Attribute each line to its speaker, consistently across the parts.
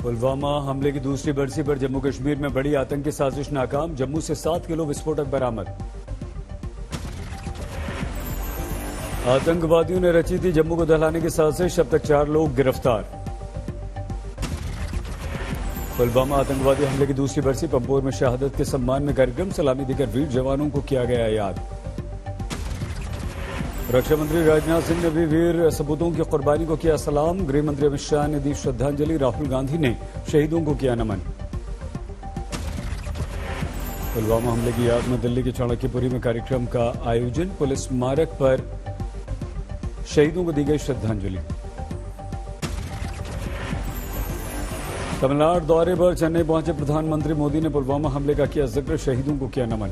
Speaker 1: पुलवामा हमले की दूसरी बरसी पर जम्मू कश्मीर में बड़ी आतंकी साजिश नाकाम। जम्मू से 7 किलो विस्फोटक बरामद। आतंकवादियों ने रची थी जम्मू को दहलाने की साजिश। अब तक 4 लोग गिरफ्तार। पुलवामा आतंकवादी हमले की दूसरी बरसी। पंपोर में शहादत के सम्मान में कार्यक्रम। सलामी देकर वीर जवानों को किया गया याद। रक्षा मंत्री राजनाथ सिंह ने भी वीर सपूतों की कुर्बानी को किया सलाम। गृह मंत्री अमित शाह ने दी श्रद्धांजलि। राहुल गांधी ने शहीदों को किया नमन। पुलवामा हमले की याद में दिल्ली के चाणक्यपुरी में कार्यक्रम का आयोजन। पुलिस स्मारक पर शहीदों को दी गई श्रद्धांजलि। तमिलनाडु दौरे पर चेन्नई पहुंचे प्रधानमंत्री मोदी ने पुलवामा हमले का किया जिक्र। शहीदों को किया नमन।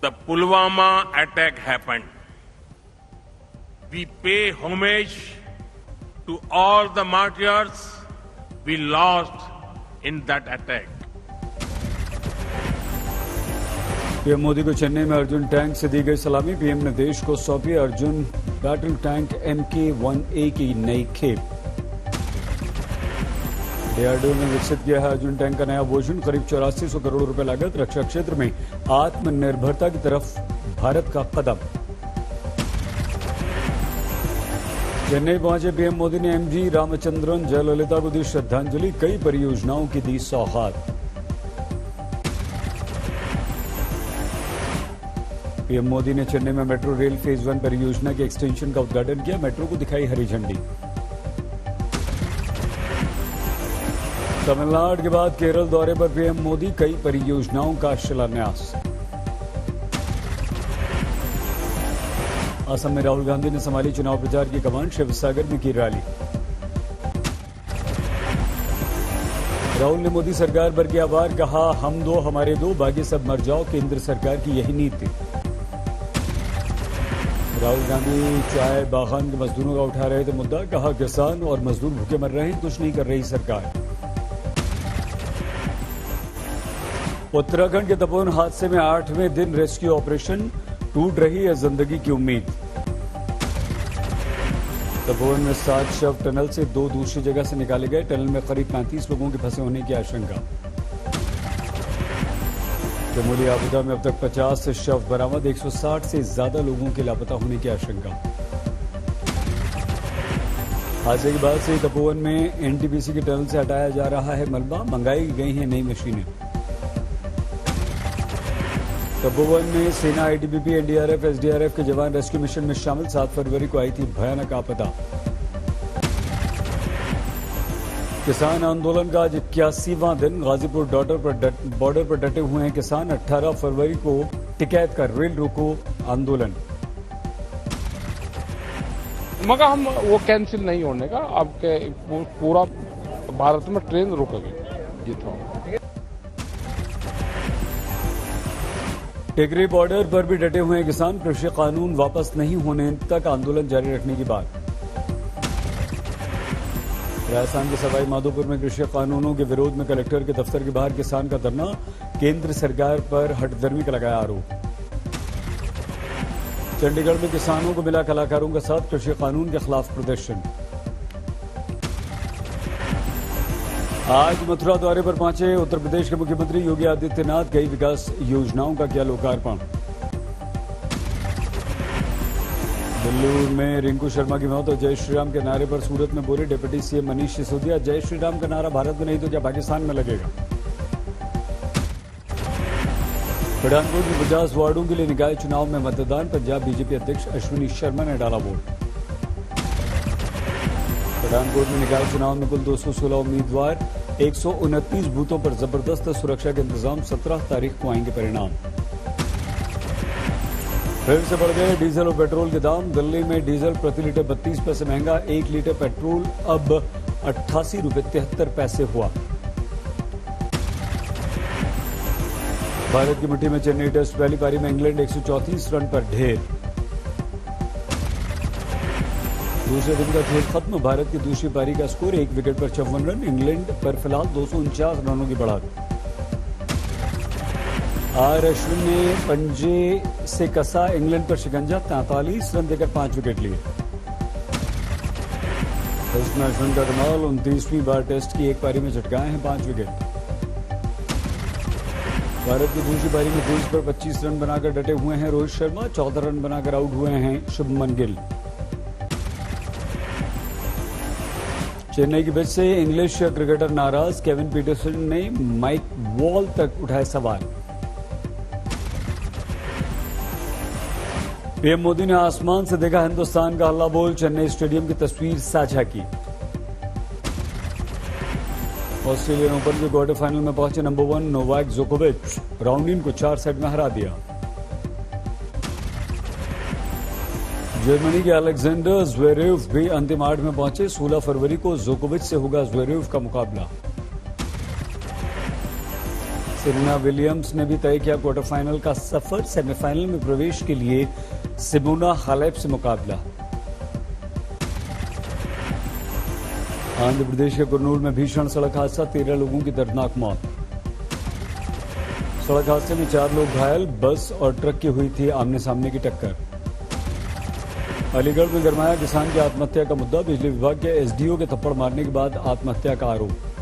Speaker 2: The Pulwama attack happened. We pay homage to all the martyrs we lost in that attack.
Speaker 1: PM Modi को चेन्नई में अर्जुन टैंक से दी गई सलामी। पीएम ने देश को सौंपी अर्जुन बैटल टैंक MK-1A की नई खेप। डीआरडीओ ने विकसित किया है अर्जुन टैंक का नया वर्जन। करीब 8400 करोड़ रुपए लागत। रक्षा क्षेत्र में आत्मनिर्भरता की तरफ भारत का कदम। चेन्नई पहुंचे पीएम मोदी ने MG रामचंद्रन जयललिता को दी श्रद्धांजलि। कई परियोजनाओं की दी सौगात। पीएम मोदी ने चेन्नई में मेट्रो रेल फेज 1 परियोजना के एक्सटेंशन का उद्घाटन किया। मेट्रो को दिखाई हरी झंडी। तमिलनाडु के बाद केरल दौरे पर पीएम मोदी। कई परियोजनाओं का शिलान्यास। असम में राहुल गांधी ने संभाली चुनाव प्रचार की कमान। शिवसागर में की रैली। राहुल ने मोदी सरकार पर किया वार। कहा हम दो हमारे दो, बाकी सब मर जाओ। केंद्र सरकार की यही नीति। राहुल गांधी चाय बागान के मजदूरों का उठा रहे थे मुद्दा। कहा किसान और मजदूर भूखे मर रहे हैं, कुछ नहीं कर रही सरकार। उत्तराखंड के तपोवन हादसे में 8वें दिन रेस्क्यू ऑपरेशन। टूट रही है जिंदगी की उम्मीद। तपोवन में 7 शव टनल से 2 दूसरी जगह से निकाले गए। टनल में करीब 35 लोगों के फंसे होने की आशंका। चमोली आपदा में अब तक 50 शव बरामद। 160 से ज्यादा लोगों के लापता होने की आशंका। हादसे के बाद से तपोवन में एनटीपीसी के टनल से हटाया जा रहा है मलबा। मंगाई गई हैं नई मशीनें। तपोवन में सेना, आईटीबीपी, एनडीआरएफ, एसडीआरएफ के जवान रेस्क्यू मिशन में शामिल। 7 फरवरी को आई थी भयानक आपदा। किसान आंदोलन का आज 81वां दिन। गाजीपुर बॉर्डर पर डटे हुए हैं किसान। 18 फरवरी को टिकैत का रेल रोको आंदोलन।
Speaker 3: मगर हम वो कैंसिल नहीं होने का। अब पूरा भारत में ट्रेन रुकेगी जितना।
Speaker 1: टिकरी बॉर्डर पर भी डटे हुए हैं किसान। कृषि कानून वापस नहीं होने तक आंदोलन जारी रखने की बात। राजस्थान के सवाई माधोपुर में कृषि कानूनों के विरोध में कलेक्टर के दफ्तर के बाहर किसान का धरना। केंद्र सरकार पर हठधर्मी का लगाया आरोप। चंडीगढ़ में किसानों को मिला कलाकारों का साथ। कृषि कानून के खिलाफ प्रदर्शन। आज मथुरा दौरे पर पहुंचे उत्तर प्रदेश के मुख्यमंत्री योगी आदित्यनाथ। कई विकास योजनाओं का किया लोकार्पण। दिल्ली में रिंकू शर्मा की मौत और जय श्रीराम के नारे पर सूरत में बोले डिप्टी सीएम मनीष सिसोदिया। जय श्रीराम का नारा भारत में नहीं तो क्या पाकिस्तान में लगेगा। पठानकोट में 50 वार्डों के लिए निकाय चुनाव में मतदान। पंजाब बीजेपी अध्यक्ष अश्विनी शर्मा ने डाला वोट। पठानकोट में निकाय चुनाव में कुल 216 उम्मीदवार। 129 बूथों पर जबरदस्त सुरक्षा के इंतजाम। 17 तारीख को आएंगे परिणाम। फिर से बढ़ गए डीजल और पेट्रोल के दाम। दिल्ली में डीजल प्रति लीटर 32 पैसे महंगा। 1 लीटर पेट्रोल अब 88 रुपये 73 पैसे हुआ। भारत की मुट्ठी में चेन्नई टेस्ट पहली पारी में इंग्लैंड 134 रन पर ढेर। दूसरे दिन का खेल खत्म। भारत की दूसरी पारी का स्कोर 1 विकेट पर 54 रन। इंग्लैंड पर फिलहाल 249 रनों की बढ़त। आर अश्विन ने पंजे से कसा इंग्लैंड पर शिकंजा। 43 रन देकर 5 विकेट लिए। टेस्ट मैनेजमेंट का कमाल, 29वीं बार टेस्ट की एक पारी में झटकाए हैं 5 विकेट। भारत की दूसरी पारी में क्रीज पर 25 रन बनाकर डटे हुए हैं रोहित शर्मा, 14 रन बनाकर आउट हुए हैं शुभमन गिल। चेन्नई की पिच से इंग्लिश क्रिकेटर नाराज, केविन पीटरसन ने माइक वॉल तक उठाए सवाल। पीएम मोदी ने आसमान से देखा हिंदुस्तान का हल्ला बोल, चेन्नई स्टेडियम की तस्वीर साझा की। ऑस्ट्रेलियन ओपन के क्वार्टर फाइनल में पहुंचे नंबर 1 नोवाक जोकोविच, राउंड को 4 सेट में हरा दिया। जर्मनी के अलेक्जेंडर ज़्वेरेव भी अंतिम 8 में पहुंचे, 16 फरवरी को जोकोविच से होगा ज़्वेरेव का मुकाबला। सेरेना विलियम्स ने भी तय किया क्वार्टर फाइनल का सफर, सेमीफाइनल में प्रवेश के लिए सिमोना हालेप से मुकाबला। आंध्र प्रदेश के कुरनूल में भीषण सड़क हादसा, 13 लोगों की दर्दनाक मौत। सड़क हादसे में 4 लोग घायल, बस और ट्रक की हुई थी आमने सामने की टक्कर। अलीगढ़ में गरमाया किसान की आत्महत्या का मुद्दा, बिजली विभाग के एसडीओ के थप्पड़ मारने के बाद आत्महत्या का आरोप।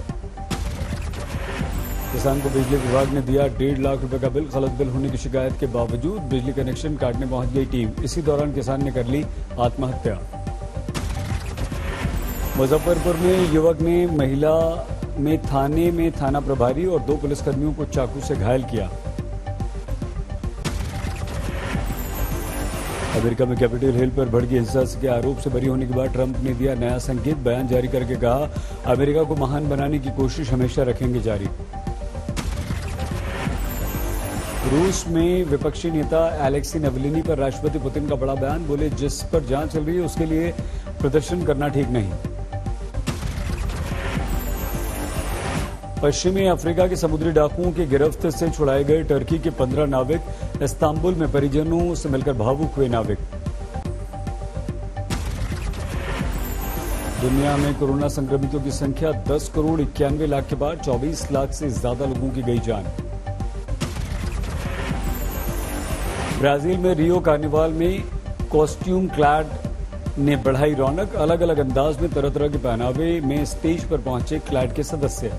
Speaker 1: किसान को बिजली विभाग ने दिया 1.5 लाख रुपए का बिल, गलत बिल होने की शिकायत के बावजूद बिजली कनेक्शन काटने पहुंच गई टीम, इसी दौरान किसान ने कर ली आत्महत्या। मुजफ्फरपुर में युवक ने महिला में थाना प्रभारी और 2 पुलिसकर्मियों को चाकू से घायल किया। अमेरिका में कैपिटल हिल पर भड़की हिंसा के आरोप से बरी होने के बाद ट्रंप ने दिया नया संकेत, बयान जारी करके कहा, अमेरिका को महान बनाने की कोशिश हमेशा रखेंगे जारी। रूस में विपक्षी नेता एलेक्सी नवलिनी पर राष्ट्रपति पुतिन का बड़ा बयान, बोले जिस पर जांच चल रही है उसके लिए प्रदर्शन करना ठीक नहीं। पश्चिमी अफ्रीका के समुद्री डाकुओं की गिरफ्त से छुड़ाए गए टर्की के 15 नाविक, इस्तांबुल में परिजनों से मिलकर भावुक हुए नाविक। दुनिया में कोरोना संक्रमितों की संख्या 10 करोड़ 91 लाख के बाद 24 लाख से ज्यादा लोगों की गई जान। ब्राजील में रियो कार्निवाल में कॉस्ट्यूम क्लैड ने बढ़ाई रौनक, अलग अलग अंदाज में तरह तरह के पहनावे में स्टेज पर पहुंचे क्लैड के सदस्य।